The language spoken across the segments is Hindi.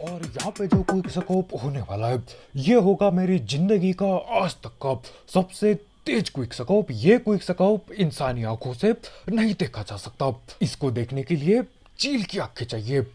और यहाँ पे जो क्विक स्कोप होने वाला है ये होगा मेरी जिंदगी का आज तक का सबसे तेज क्विक स्कोप। ये क्विक स्कोप इंसानी आंखों से नहीं देखा जा सकता। इसको देखने के लिए चील की आंखें चाहिए।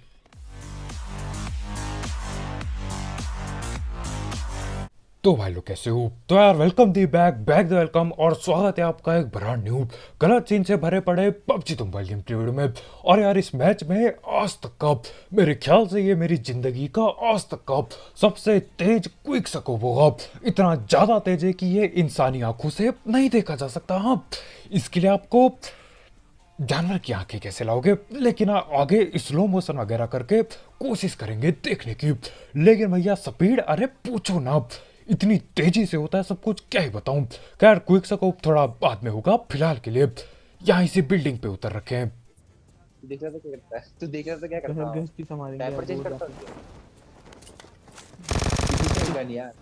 तो भाई लोग कैसे हो? तो यार welcome the back the welcome और स्वागत है आपका एक ब्रांड न्यू गलत सीन से भरे पड़े पबजी मोबाइल गेम की वीडियो में। और यार इस मैच में आज तक का मेरे ख्याल से ये मेरी जिंदगी का आज तक का सबसे तेज क्विक स्कोप होगा। इतना ज्यादा तेज है कि ये इंसानी आंखों से नहीं देखा जा सकता। हाँ, इसके लिए आपको जानवर की आंखें कैसे लाओगे, लेकिन आगे स्लो मोशन वगैरह करके कोशिश करेंगे देखने की। लेकिन भैया स्पीड, अरे पूछो ना, इतनी तेजी से होता है सब कुछ, क्या ही बताऊं। खैर क्विक स्कोप थोड़ा बाद में होगा, फिलहाल के लिए यहाँ इसी बिल्डिंग पे उतर रखे हैं। देख रहा था क्या करता है तू? देख रहा था क्या करता है? गैस की संभालेंगे डायपर यार, चेंज वो करता जाके। है किसी का नहीं यार।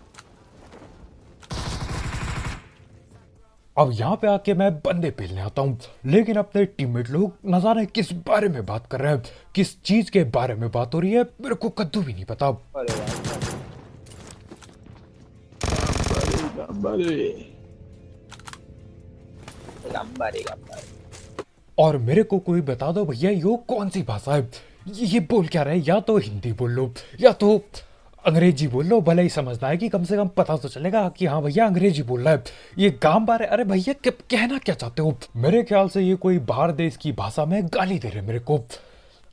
अब यहाँ पे आके मैं बंदे पेलने आता हूँ, लेकिन अपने टीममेट लोग न जाने किस बारे में बात कर रहे हैं, किस चीज के बारे में बात हो रही है मेरे को कद्दू भी नहीं पता। अरे यार गंबारे गंबारे। और मेरे को कोई बता दो भैया यो कौन सी भाषा है, ये बोल क्या रहे हैं? या तो हिंदी बोल लो या तो अंग्रेजी बोल लो, भले ही समझना है कि कम से कम पता तो चलेगा कि हाँ भैया अंग्रेजी बोल रहा है। ये गांव बारे, अरे भैया कहना क्या चाहते हो? मेरे ख्याल से ये कोई बाहर देश की भाषा में गाली दे रहे मेरे को।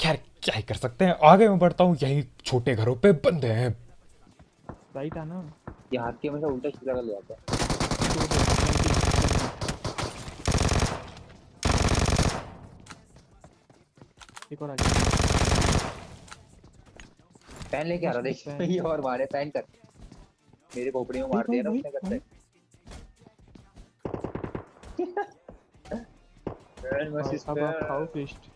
खैर क्या ही कर सकते हैं, आगे मैं बढ़ता हूँ। यही छोटे घरों पे बंदे हैं। राइट आना। ये हाथ के हमेशा उल्टा सीधा कर ले जाता है। एक और आ गया। पैन लेके आ रहा देख पैन। ये और मारे पैन कर। मेरे खोपड़ी में मार दिया ना उसने करते। पैन वर्सेस अब आप खाओ पैन। फिस्ट।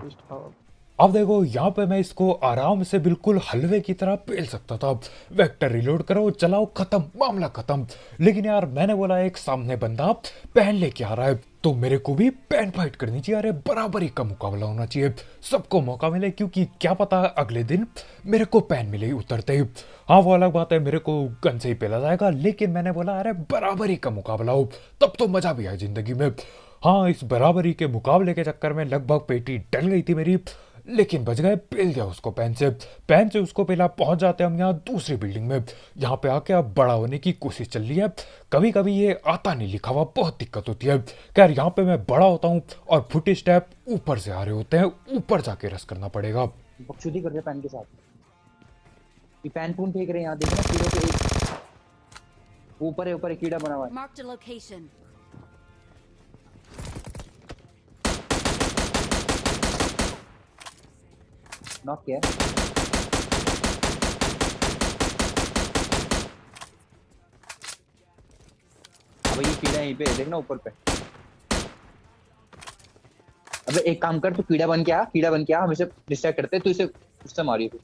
फिस्ट खाओ। अब देखो यहाँ पे मैं इसको आराम से बिल्कुल हलवे की तरह पेल सकता था। वेक्टर रिलोड करो, चलाओ, खत्म, मामला खत्म। लेकिन यार मैंने बोला एक सामने बंदा पैन लेके आ रहा है तो मेरे को भी पैन फाइट करनी चाहिए। अरे बराबरी का मुकाबला होना चाहिए, सबको मौका मिले, क्योंकि क्या पता अगले दिन मेरे को पैन मिले ही उतरते ही। हाँ वो अलग बात है, मेरे को गन से ही पेला जाएगा, लेकिन मैंने बोला अरे बराबरी का मुकाबला हो तब तो मजा भी आए जिंदगी में। हाँ, इस बराबरी के मुकाबले के चक्कर में लगभग पेटी डल गई थी मेरी, लेकिन बच गए, पेल दिया उसको पैन से उसको पेला। पहुंच जाते हम यहाँ दूसरी बिल्डिंग में। यहाँ पे आके अब बड़ा होने की कोशिश चल रही है। कभी कभी ये आता नहीं लिखा हुआ, बहुत दिक्कत होती है। खैर यहाँ पे मैं बड़ा होता हूँ और फुट स्टेप ऊपर से आ रहे होते हैं, ऊपर जाके रस करना पड़ेगा। बकचोदी कर रहे पैन के साथ। ये पैन पून फेंक रहे हैं यहाँ, देखना कीड़ों के एक ऊपर एक कीड़ा बना हुआ है। Marked a location. नॉक किया। अबे ये कीड़ा यहीं पे है, देखना ऊपर पे। अबे एक काम कर, तू कीड़ा बन के आ, हमें से डिस्ट्रैक्ट करते तू इसे उससे मारियो तू।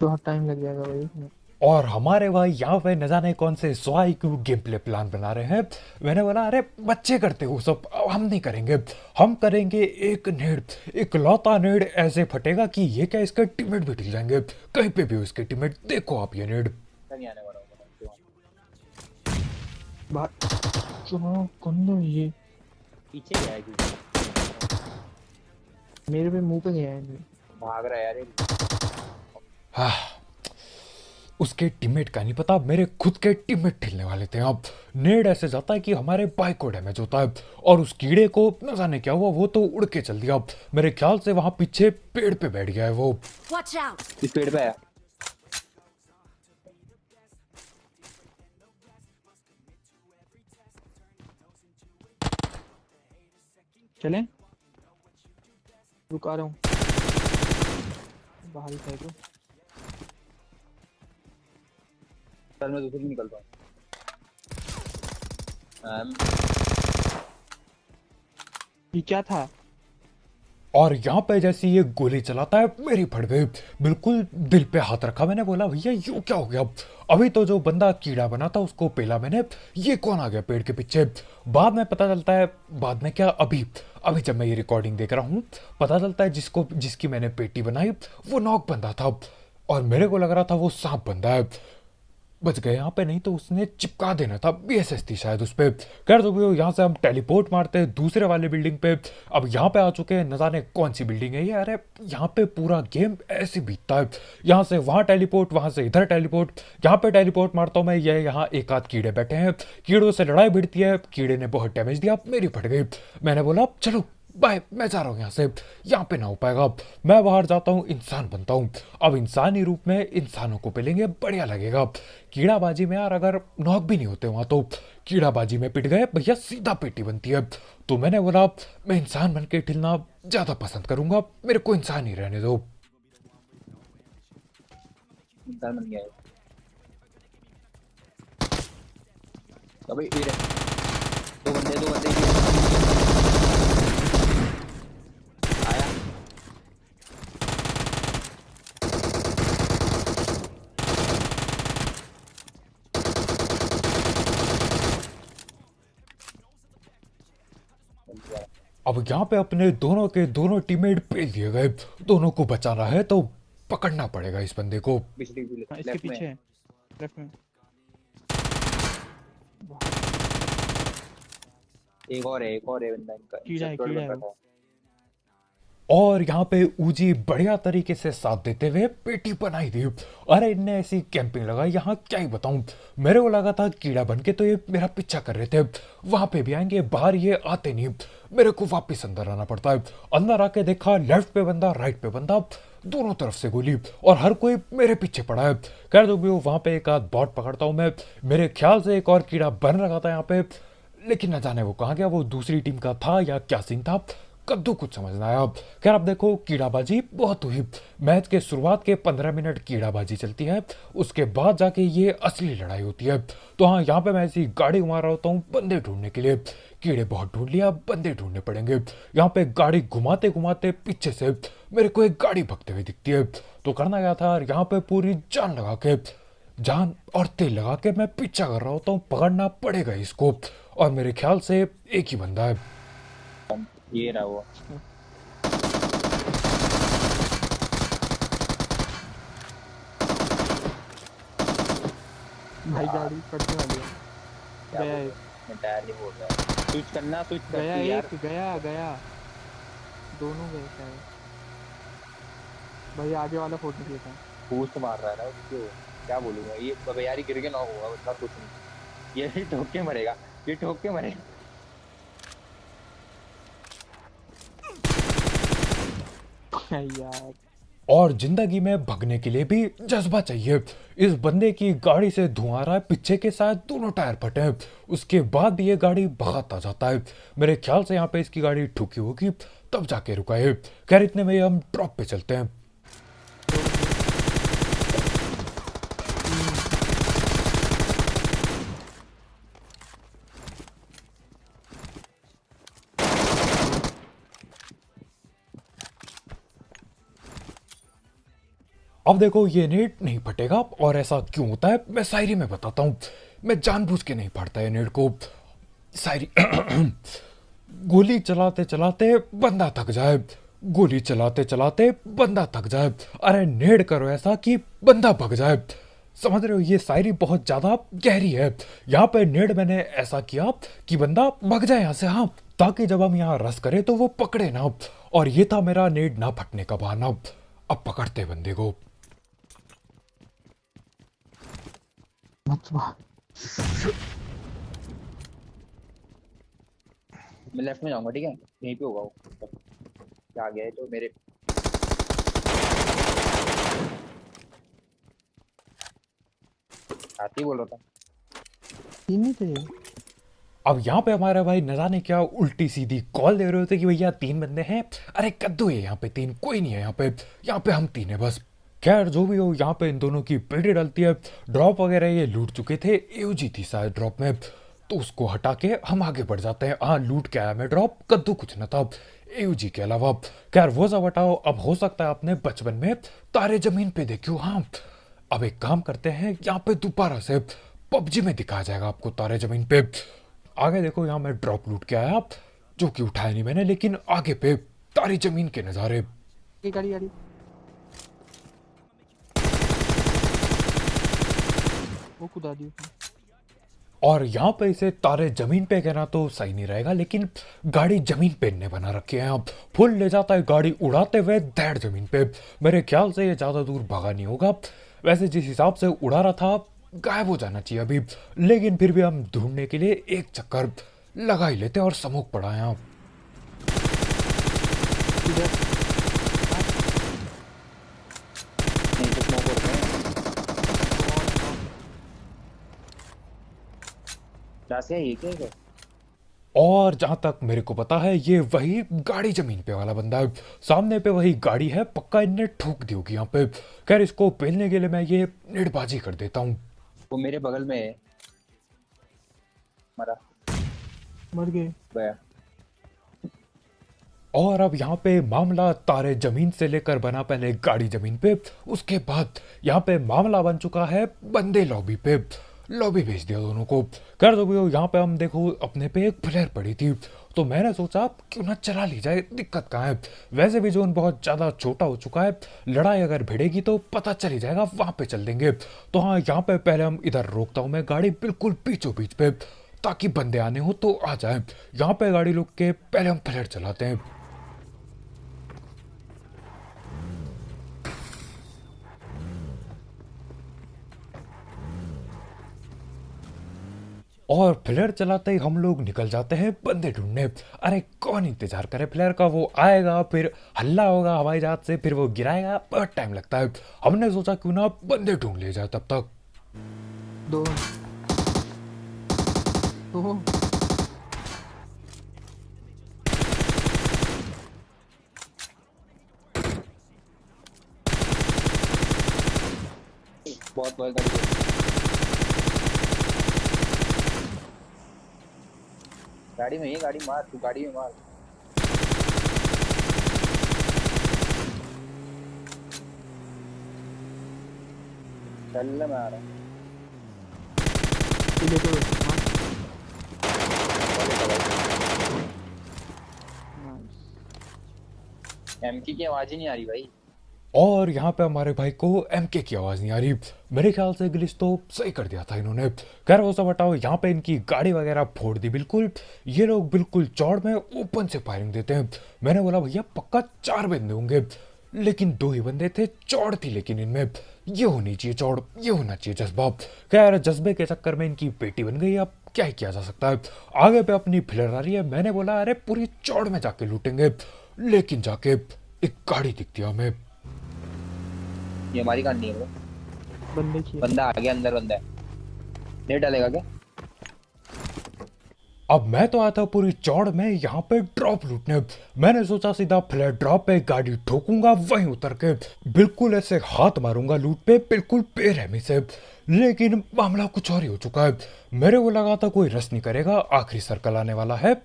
बहुत टाइम लग जाएगा भाई इसमें। और हमारे भाई यहाँ पे न जाने कौन से स्वाई क्यों गेम प्ले प्लान बना रहे हैं। मैंने बोला अरे बच्चे करते हो सब, अब हम नहीं करेंगे। हम करेंगे एक नेड, एक लौता नेड ऐसे फटेगा कि ये क्या इसके टीममेट भी ढिल जाएंगे। कहीं पे भी हो इसके टीममेट, देखो आप ये नेड। नहीं आने वाला होगा बात जो हाँ कौन दो ये पीछे गया है क्यों? मेरे पे मुंह पे नहीं आया इनमें। भाग रहा है यार ये। हाँ, उसके टीममेट का नहीं पता, मेरे खुद के टीममेट ठिलने वाले थे। अब नेड ऐसे जाता है कि हमारे बाइक को डैमेज होता है, और उस कीड़े को न जाने क्या हुआ, वो तो उड़ के चल दिया। मेरे ख्याल से वहां पीछे पेड़ पे बैठ गया है वो। Watch out! इस पेड़ पे आया। चलें? रुका रहा हूँ। बाहर ही था तो। चल मैं दूसरी निकलता हूँ। ये क्या था? और यहाँ पे जैसे ये गोली चलाता है मेरी फट गई, बिल्कुल दिल पे हाथ रखा। मैंने बोला भैया यूं क्या हो गया? अभी तो जो बंदा कीड़ा बना था उसको पेला मैंने, ये कौन आ गया पेड़ के पीछे? बाद में पता चलता है, बाद में क्या, अभी अभी जब मैं ये रिकॉर्डिंग देख रहा हूँ पता चलता है जिसकी मैंने पेटी बनाई वो नॉक बंदा था, और मेरे को लग रहा था वो सांप बंदा है। बच गए यहाँ पे, नहीं तो उसने चिपका देना था, बीएसएस थी शायद उस पे। कर दो भी, यहाँ से हम टेलीपोर्ट मारते हैं दूसरे वाले बिल्डिंग पे। अब यहाँ पे आ चुके हैं, न जाने कौन सी बिल्डिंग है ये। अरे यहाँ पे पूरा गेम ऐसे बीतता है, यहाँ से वहाँ टेलीपोर्ट, वहाँ से इधर टेलीपोर्ट। यहाँ पे टेलीपोर्ट मारता हूँ मैं, ये यहाँ एक आध कीड़े बैठे हैं, कीड़ों से लड़ाई भिड़ती है, कीड़े ने बहुत डैमेज दिया, मेरी फट गई। मैंने बोला चलो बाय, मैं जा रहा हूँ यहाँ से, यहाँ पे ना हो पाएगा। मैं बाहर जाता हूँ, इंसान बनता हूँ। अब इंसानी रूप में इंसानों को पेलेंगे, बढ़िया लगेगा। कीड़ाबाजी में यार अगर नॉक भी नहीं होते वहाँ तो कीड़ाबाजी में पिट गए भैया, सीधा पेटी बनती है। तो मैंने बोला मैं इंसान बन के ठिलना ज़्यादा पसंद करूँगा, मेरे को इंसान ही रहने दो। इंसान बन गया है। अबे ये रहे। दो बंदे आया। अब यहाँ पे अपने दोनों के दोनों टीममेट पेल दिए गए, दोनों को बचाना है तो पकड़ना पड़ेगा इस बंदे को। पिछली हाँ, इसके लेफ्ट में। पीछे है, लेफ्ट में। एक और है बंदा इनका। कीड़ा है, कीड़ा है वो। और यहाँ पे ऊजी बढ़िया तरीके से साथ देते हुए पेटी बनाई दी। अरे इनने ऐसी कैंपिंग लगाई, यहाँ क्या ही बताऊं। मेरे को लगा था कीड़ा बन के तो ये मेरा पीछा कर रहे थे, वहां पे भी आएंगे, बाहर ये आते नहीं, मेरे को वापस अंदर आना पड़ता है। अंदर आके देखा लेफ्ट पे बंदा, राइट पे बंदा, दोनों तरफ से गोली, और हर कोई मेरे पीछे पड़ा है। कह दो भी वहां पे एक आध बॉट पकड़ता हूँ मैं, मेरे ख्याल से एक और कीड़ा बन रखा था यहाँ पे, लेकिन न जाने वो कहाँ गया, वो दूसरी टीम का था या क्या सीन था, कद्दू कुछ समझ ना आया। खैर अब देखो कीड़ाबाजी बहुत हुई। मैच के शुरुआत के 15 मिनट कीड़ाबाजी चलती है, उसके बाद जाके ये असली लड़ाई होती है। तो हाँ, यहाँ पे मैं ऐसी गाड़ी घुमा रहा होता हूँ बंदे ढूंढने के लिए, कीड़े बहुत ढूंढ लिया, बंदे ढूंढने पड़ेंगे। यहाँ पे गाड़ी घुमाते घुमाते पीछे से मेरे को एक गाड़ी भगते हुए दिखती है, तो करना क्या था, यहाँ पे पूरी जान लगा के, जान और तेल लगा के मैं पीछा कर रहा होता हूँ, पकड़ना पड़ेगा इसको। और मेरे ख्याल से एक ही बंदा है। ये रहा वो। भाई गाड़ी कटने वाली है। क्या गया बोल एक, रहा है? मैं टायर नहीं बोल रहा है। स्विच करना, स्विच कर गया यार। एक, गया दोनों गए शायद। भाई आगे वाला फोटो किया था। बूस्ट मार रहा है ना उसको, क्या बोलूंगा। ये अब यार गिर के नॉक होगा, उसका कुछ नहीं। ये ठोक के मरेगा, ये ठोक के मरेगा। यार और जिंदगी में भगने के लिए भी जज्बा चाहिए। इस बंदे की गाड़ी से धुआं आ रहा है, पीछे के साथ दोनों टायर फटे हैं, उसके बाद भी ये गाड़ी भगाता जाता है। मेरे ख्याल से यहाँ पे इसकी गाड़ी ठुकी होगी तब जाके रुका है। खैर इतने में हम ड्रॉप पे चलते हैं। अब देखो ये नेट नहीं फटेगा, और ऐसा क्यों होता है मैं शायरी में बताता हूँ। मैं जानबूझ के नहीं फाड़ता ये नेट को, शायरी। गोली चलाते चलाते बंदा थक जाए, गोली चलाते चलाते बंदा थक जाए, अरे नेड करो ऐसा कि बंदा भग जाए। समझ रहे हो, ये शायरी बहुत ज्यादा गहरी है। यहाँ पे नेड मैंने ऐसा किया कि बंदा भग जाए यहाँ से, हाँ, ताकि जब हम यहाँ रस करें तो वो पकड़े ना। और ये था मेरा नेड ना फटने का बहाना। अब पकड़ते बंदे को। मत मैं लेफ्ट में जाऊंगा, ठीक है, यहीं पे होगा वो। क्या गया है तो मेरे। आती बोल रहा था। तीन ही थे। अब यहाँ पे हमारे भाई न जाने क्या उल्टी सीधी कॉल दे रहे होते कि भैया 3 बंदे हैं। अरे कद्दू है यहाँ पे, 3 कोई नहीं है यहाँ पे हम 3 है बस। खैर जो भी हो, यहाँ पे इन दोनों की पेटी डलती है। ड्रॉप वगैरह ये लूट चुके थे, एओजी थी शायद ड्रॉप में, तो उसको हटा के हम आगे बढ़ जाते हैं। हाँ, लूट के आया मैं ड्रॉप, कद्दू कुछ न था। एयूजी के अलावा। खैर वो सब हटाओ, अब हो सकता है आपने बचपन में तारे जमीन पे देखे हो। हाँ, अब एक काम करते हैं, यहाँ पे दोबारा से पबजी में दिखाया जाएगा आपको तारे जमीन पे। आगे देखो, यहाँ मैं ड्रॉप लूट के आया, जो कि उठाया नहीं मैंने, लेकिन आगे पे तारी जमीन के नज़ारे। ये गाड़ी गाड़ी वो कुदा दी उसने। और यहाँ पे इसे तारे जमीन पे कहना तो सही नहीं रहेगा, लेकिन गाड़ी जमीन पे इनने बना रखी है। अब फुल ले जाता है गाड़ी उड़ाते हुए धैड़ जमीन पे। मेरे ख्याल से ये ज़्यादा दूर भागा नहीं होगा। वैसे जिस हिसाब से उड़ा रहा था, गायब हो जाना चाहिए अभी, लेकिन फिर भी हम ढूंढने के लिए एक चक्कर लगा ही लेते और समूह पड़ा है यहाँ। इधर नहीं तो स्मोक होते हैं। जहाँ से है ये क्या है? और जहां तक मेरे को पता है, ये वही गाड़ी जमीन पे वाला बंदा है। सामने पे वही गाड़ी है, पक्का इनने ठोक दी होगी यहाँ पे। खैर इसको पेलने के लिए मैं ये नेटबाजी कर देता हूँ। वो मेरे बगल में है। मरा मर गए। गया। और अब यहाँ पे मामला तारे जमीन से लेकर बना पहले गाड़ी जमीन पे, उसके बाद यहाँ पे मामला बन चुका है बंदे लॉबी पे। लॉबी भेज दिया दोनों को। कर दो भैया, यहाँ पे हम देखो अपने पे एक फ्लेयर पड़ी थी, तो मैंने सोचा क्यों ना चला ली जाए, दिक्कत कहाँ है। वैसे भी जोन बहुत ज़्यादा छोटा हो चुका है, लड़ाई अगर भिड़ेगी तो पता चल ही जाएगा, वहाँ पे चल देंगे। तो हाँ, यहाँ पे पहले हम इधर रोकता हूँ मैं गाड़ी बिल्कुल बीचों बीच पे, ताकि बंदे आने हो तो आ जाए। यहाँ पे गाड़ी रोक के पहले हम फ्लेयर चलाते हैं। और फ्लेयर चलाते ही हम लोग निकल जाते हैं बंदे ढूंढने। अरे कौन इंतजार करे फ्लेयर का, वो आएगा, फिर हल्ला होगा हवाई जहाज से, फिर वो गिराएगा, बहुत टाइम लगता है। हमने सोचा क्यों ना बंदे ढूंढ ले जाए तब तक। दो दो बहुत बहुत गाड़ी है। गाड़ी में ही गाड़ी मार, तू गाड़ी में मार। चल मैं आ रहा हूँ। ये लेके मार। नाइस। एमकी की आवाज ही नहीं आ रही भाई। और यहाँ पे हमारे भाई को एमके की आवाज नहीं आ रही। मेरे ख्याल से ग्लिच तो सही कर दिया था इन्होंने। खैर वो सब हटाओ, यहाँ पे इनकी गाड़ी वगैरह फोड़ दी बिल्कुल। ये लोग बिल्कुल चौड़ में ओपन से फायरिंग देते हैं। मैंने बोला भैया पक्का 4 बंदे होंगे, लेकिन 2 ही बंदे थे। चौड़ थी लेकिन इनमें, ये होनी चाहिए चौड़, ये होना चाहिए जज्बा। खैर जज्बे के चक्कर में इनकी पेटी बन गई। अब क्या ही किया जा सकता है। आगे पे अपनी फ्लेयर आ रही है। मैंने बोला अरे पूरी चौड़ में जाके लूटेंगे, लेकिन जाके एक गाड़ी दिखती है हमें। ये हमारी गाड़ी है bro। बंदे चाहिए। बंदा आ गया, अंदर बंदा है। नहीं डालेगा क्या? अब मैं तो आया था पूरी चौड़ में यहाँ पे ड्रॉप लूटने। मैंने सोचा सीधा फ्लैट ड्रॉप पे गाड़ी ठोकूंगा, वहीं उतर के बिल्कुल ऐसे हाथ मारूंगा लूट पे, बिल्कुल बेरहमी से। लेकिन मामला कुछ और ही हो चुका है। मेरे को लगा था कोई रस नहीं करेगा, आखिरी सर्कल आने वाला है,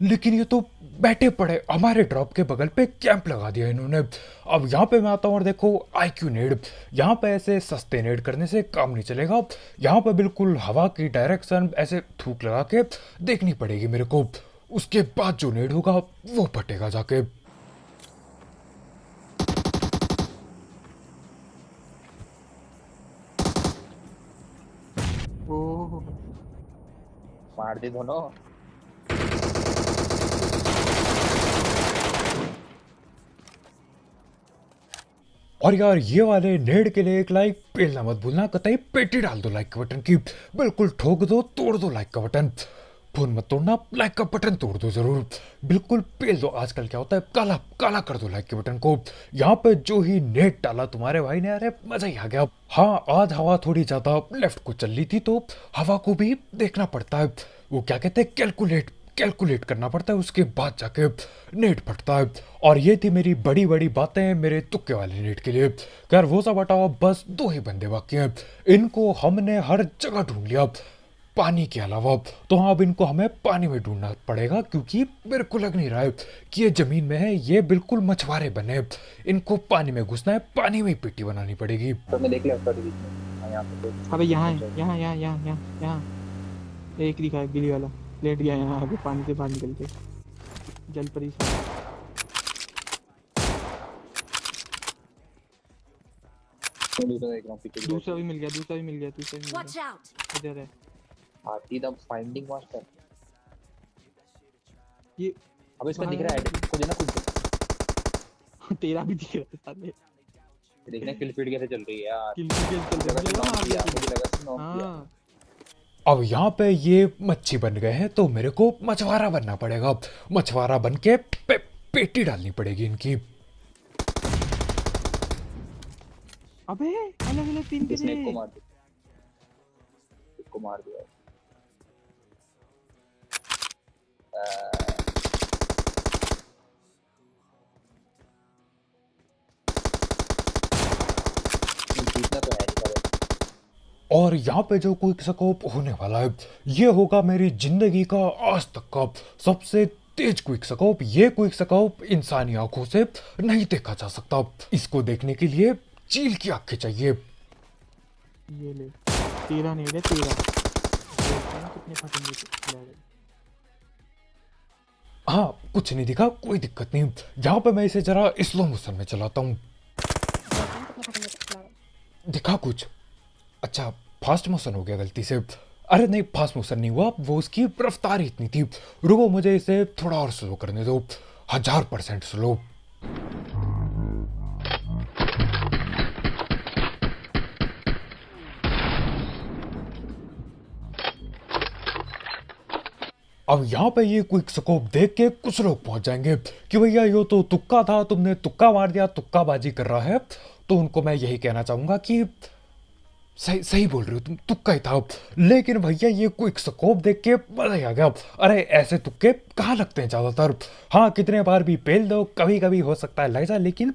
लेकिन ये तो बैठे पड़े हमारे ड्रॉप के बगल पे कैंप लगा दिया इन्होंने। अब यहाँ पे मैं आता हूँ और देखो आईक्यू नेड। यहाँ पे ऐसे सस्ते नेड करने से काम नहीं चलेगा। यहाँ पे बिल्कुल हवा की डायरेक्शन ऐसे थूक लगा के देखनी पड़ेगी मेरे को। उसके बाद जो नेड होगा वो फटेगा जाके। ओह मार दे दोनों। और यार ये वाले नेड के लिए एक लाइक पेलना मत भूलना, कतई पेटी डाल दो लाइक के बटन की, बिल्कुल ठोक दो, तोड़ दो लाइक का बटन। फोन मत तोड़ना, लाइक का बटन तोड़ दो जरूर, बिल्कुल पेल दो। आजकल क्या होता है, काला काला कर दो लाइक के बटन को। यहाँ पे जो ही नेट डाला तुम्हारे भाई ने, अरे मजा ही आ गया। हाँ, आज हवा थोड़ी ज्यादा लेफ्ट को चल रही थी, तो हवा को भी देखना पड़ता है। वो क्या कहते हैं, कैलकुलेट करना पड़ता है, उसके बाद जाके नेट फटता है। और ये थी मेरी बड़ी बड़ी बातें मेरे तुक्के वाले नेट के लिए। खैर वो सब हटाओ, बस 2 ही बंदे बाकी हैं। इनको हमने हर जगह ढूंढ लिया, पानी के अलावा। तो हाँ, अब इनको हमें पानी में ढूंढना पड़ेगा, क्योंकि मेरे को लग नहीं रहा है कि ये जमीन में है। ये बिल्कुल मछुआरे बने हैं। इनको पानी में घुसना है, पानी में ही पेटी बनानी पड़ेगी। तो मैं देख लिया उसका बीच में। हाँ, यहाँ पे तो अबे यहाँ है, यहाँ यहाँ यहाँ यहाँ यहाँ एक दिखा है गिली वाला, लेट गया यहाँ आगे पानी से बाहर निकल के, जल परी सा। मैं दूसरा देख रहा हूँ पीछे की दूसरा तरफ। भी मिल गया, दूसरा भी मिल गया, दूसरा भी मिल Watch गया। out! इधर है हाथी द फाइंडिंग मास्टर। ये। अब इसका भाई दिख रहा है खुद है ना, खुद तेरा भी दिख रहा है साले। देखना किल फीड कैसे चल रही है यार। किल किल चल मुझे लगा रहा नॉक है किया, ना। मुझे लगा नॉक किया। हाँ अब यहाँ पे ये मच्छी बन गए हैं, तो मेरे को मछुआरा बनना पड़ेगा। मछुआरा बन के पेटी डालनी पड़ेगी इनकी। अबे अलग अलग तीन इसने एक को किसे। मार दिया, एक को मार दिया। जीतना तो है नहीं पर और यहाँ पे जो क्विक स्कोप होने वाला है, ये होगा मेरी जिंदगी का आज तक का सबसे तेज क्विक स्कोप। ये क्विक स्कोप इंसानी आंखों से नहीं देखा जा सकता। इसको देखने के लिए चील की आंखें चाहिए। ये ले, तेरा नहीं है, तेरा देखते हैं कितने फटेंगे ले ले। हाँ, कुछ नहीं दिखा, कोई दिक्कत नहीं। यहाँ पे मैं इसे जरा स्लो मोशन में चलाता हूँ। दिखा कुछ? अच्छा, फास्ट मोशन हो गया गलती से। अरे नहीं, फास्ट मोशन नहीं हुआ, वो उसकी रफ्तार ही इतनी थी। रुको, मुझे इसे थोड़ा और स्लो करने दो, 1000% स्लो। अब यहाँ पे ये क्विक स्कोप देख के कुछ लोग पहुंच जाएंगे कि भैया ये तो तुक्का था, तुमने तुक्का मार दिया, तुक्काबाजी कर रहा है। तो उनको मैं यही कहना चाहूंगा कि सही सही बोल रहे हो तुम, तुक्का ही था। लेकिन भैया ये क्विक स्कोप देख के मजा ही आ गया। अरे ऐसे तुक्के कहाँ लगते हैं ज्यादातर। हाँ, कितने बार भी पेल दो, कभी कभी हो सकता है लग जाए, लेकिन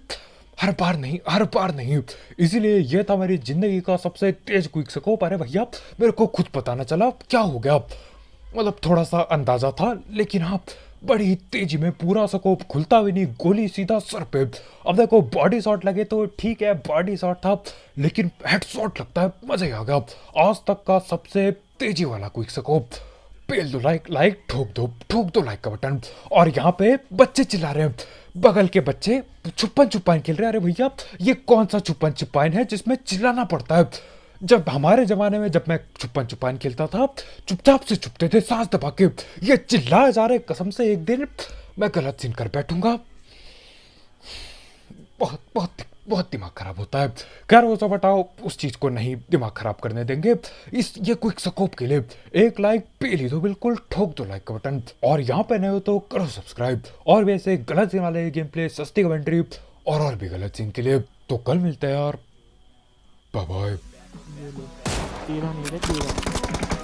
हर बार नहीं, हर बार नहीं। इसीलिए ये था मेरी जिंदगी का सबसे तेज क्विक स्कोप। अरे भैया, मेरे को खुद पता ना चला क्या हो गया। मतलब थोड़ा सा अंदाजा था, लेकिन हाँ, बड़ी तेजी में पूरा स्कोप खुलता भी नहीं, गोली सीधा सर पे। अब देखो, बॉडी शॉट लगे तो ठीक है, बॉडी शॉट था, लेकिन हेड शॉट लगता है, मजा ही आ गया। आज तक का सबसे तेजी वाला क्विक स्कोप। पेल दो लाइक ठोक दो लाइक का बटन। और यहाँ पे बच्चे चिल्ला रहे हैं, बगल के बच्चे छुपन छुपान खेल रहे हैं। अरे भैया, ये कौन सा छुपन छुपान है जिसमें चिल्लाना पड़ता है? जब हमारे जमाने में, जब मैं छुपन छुपान खेलता था, चुपचाप से छुपते थे सांस दबा के। ये चिल्लाए जा रहे, कसम से एक दिन मैं गलत सीन कर बैठूंगा। बहुत बहुत बहुत दिमाग खराब होता है। खैर वो सब हटाओ, उस चीज को नहीं दिमाग खराब करने देंगे। ये क्विक स्कोप के लिए एक लाइक पे ली दो, बिल्कुल ठोक दो लाइक का बटन। और यहाँ पे नए हो तो करो सब्सक्राइब। और वैसे गलत सीन वाले गेम प्ले, सस्ती कमेंट्री और भी गलत सीन के लिए तो कल मिलते हैं यार। Bye bye. ये ले, तेरा नहीं है, तेरा।